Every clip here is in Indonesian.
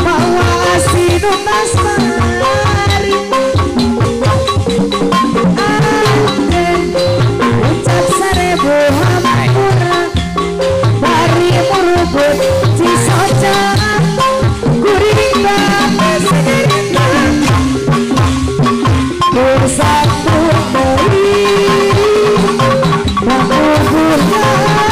Bawa asinu tasmari ucap seribu hampura dari murubut cisoca gurita meserita bersatu dari mengukur dari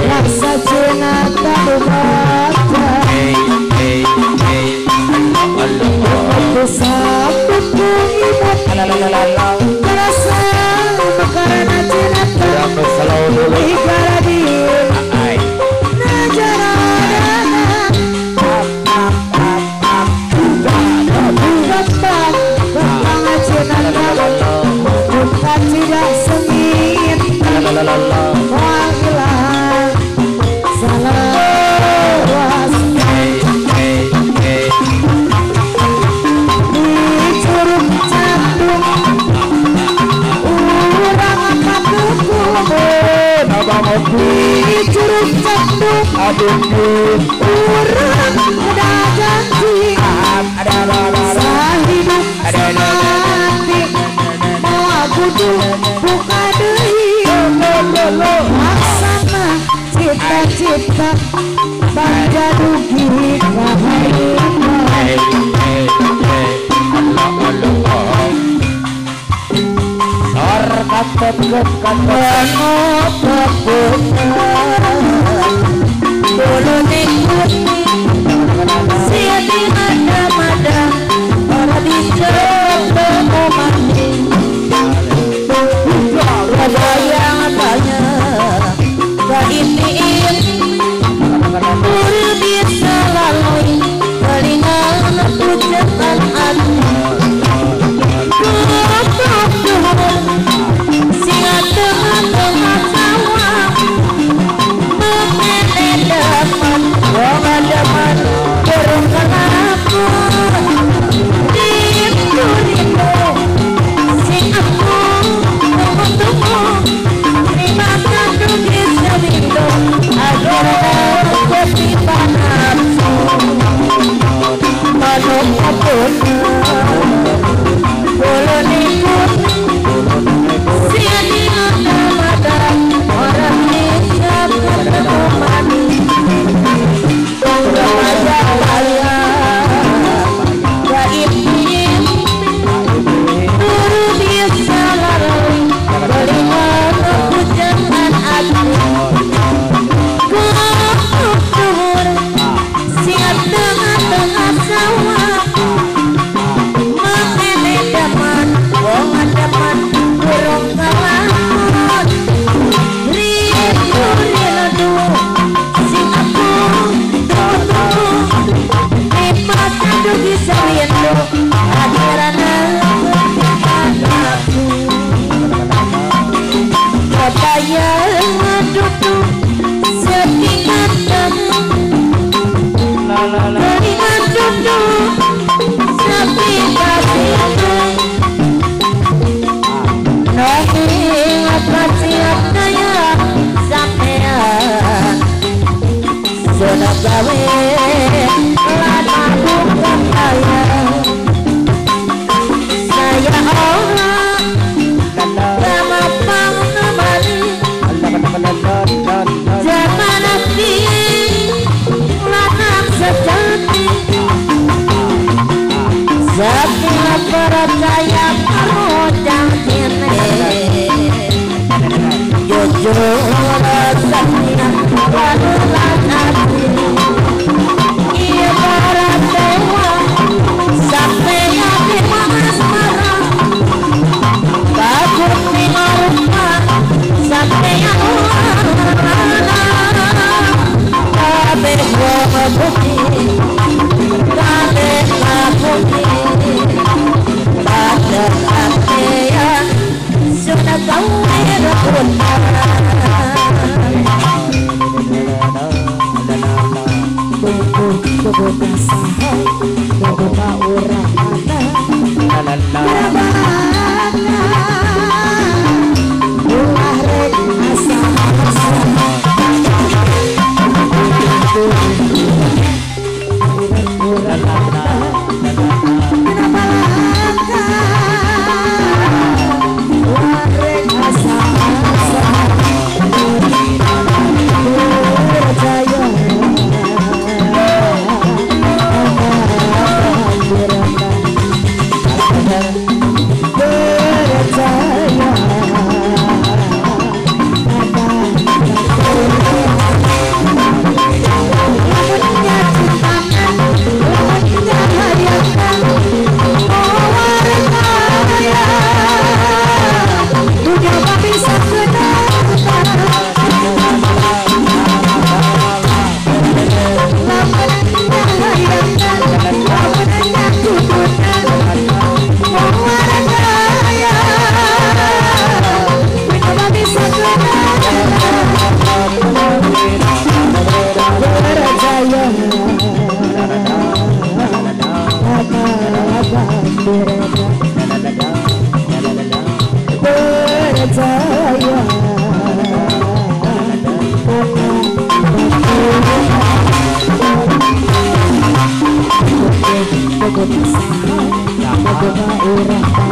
rasa jenaka baca bersambutku imut rasa karena jenaka ikaradin tidak sengit wahilah salawas di curug candung urang katukubun di curug candung urang udah janji sahidup semati kudu buka deui laksana cita-cita bangga dugi sor katep bulu nikut sia di mada-mada ora dicoba mandi bayang tanya gainiin buru bisa lalui kelingan pucetan hati kutuk duhur singa tengah-tengah sawah memene depan wong depan burung kelapur rindu sing aku tunggu terima kasih bisa rindu agar aku tiba nafsu manuk apun boleh ikut sini mata-mata orang bisa ketemu mani remaja-remaja gaib buru bisa lalui kelingan pujangan hati kutuk duhur siap tengah-tengah sawah memene depan wongan depan burung kelapur rindu sing aku tunggu lima kado bisa rindu akhirana aku kebayang duduk setingkat keringat duduk setingkat itu nonging apa siap daya sampean sudah gawe lama bukan kaya saya orang lama panggilan zaman api lanang sejati setiap percaya mengucap ini jujur rasanya wadulan hati ibarat dewa sampai hati asmara takut lima sampai yang kabeh gua bukti kabeh bukti pada sampean sudah kau merebut tunggu sahai tunggu orang mana berabana ulah rek asa-asa Lagu pasangan, lagu urang